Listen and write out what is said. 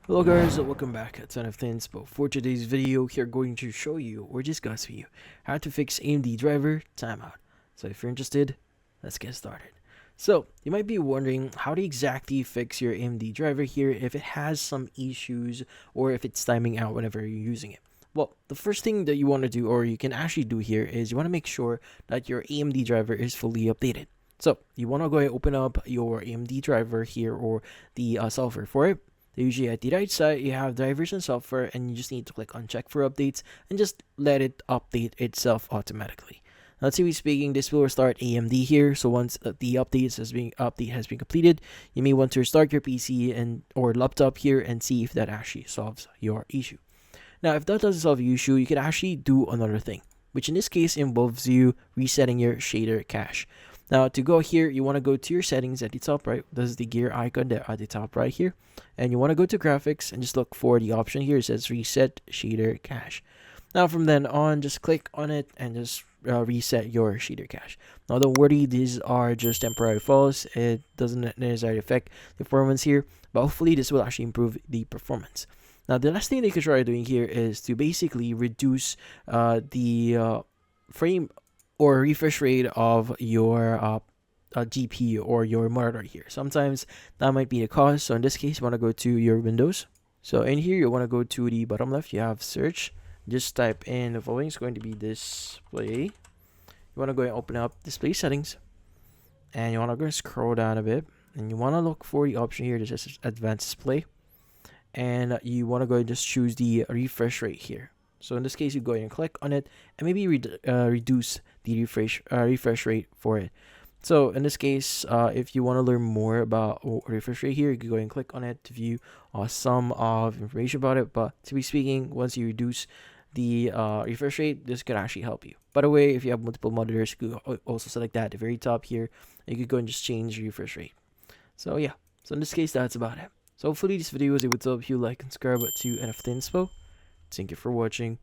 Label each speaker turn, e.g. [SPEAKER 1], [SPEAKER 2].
[SPEAKER 1] Hello guys, welcome back at Son of Thins. But for today's video, we're going to show you or discuss with you how to fix AMD driver timeout. So if you're interested, let's get started. So you might be wondering how to exactly fix your AMD driver here if it has some issues or if it's timing out whenever you're using it. Well, the first thing that you want to do or you can actually do here is you want to make sure that your AMD driver is fully updated. So you want to go and open up your AMD driver here or the software for it. Usually at the right side, you have drivers and software, and you just need to click on check for updates and just let it update itself automatically. Let's see, speaking, this will restart AMD here. So once the update has been completed, you may want to restart your PC and or laptop here and see if that actually solves your issue. Now, if that doesn't solve your issue, you can actually do another thing, which in this case involves you resetting your shader cache. Now, to go here, you want to go to your settings at the top right. This is the gear icon there at the top right here. And you want to go to graphics and just look for the option here. It says reset shader cache. Now, from then on, just click on it and just reset your shader cache. Now, don't worry, these are just temporary faults. It doesn't necessarily affect the performance here, but hopefully this will actually improve the performance. Now, the last thing that you can try doing here is to basically reduce the frame or refresh rate of your GPU or your monitor here. Sometimes that might be the cause. So in this case, you want to go to your Windows. So in here, you want to go to the bottom left. You have search. Just type in the following. It's going to be display. You want to go and open up display settings. And you want to go and scroll down a bit. And you want to look for the option here that says advanced display. And you want to go and just choose the refresh rate here. So in this case, you go ahead and click on it and maybe reduce the refresh rate for it. So in this case, if you want to learn more about refresh rate here, you can go ahead and click on it to view some of information about it. But to be speaking, once you reduce the refresh rate, this could actually help you. By the way, if you have multiple monitors, you could also select that at the very top here. And you could go and just change the refresh rate. So yeah, so in this case, that's about it. So hopefully this video was able to help you like and subscribe to NFTinspo. Thank you for watching.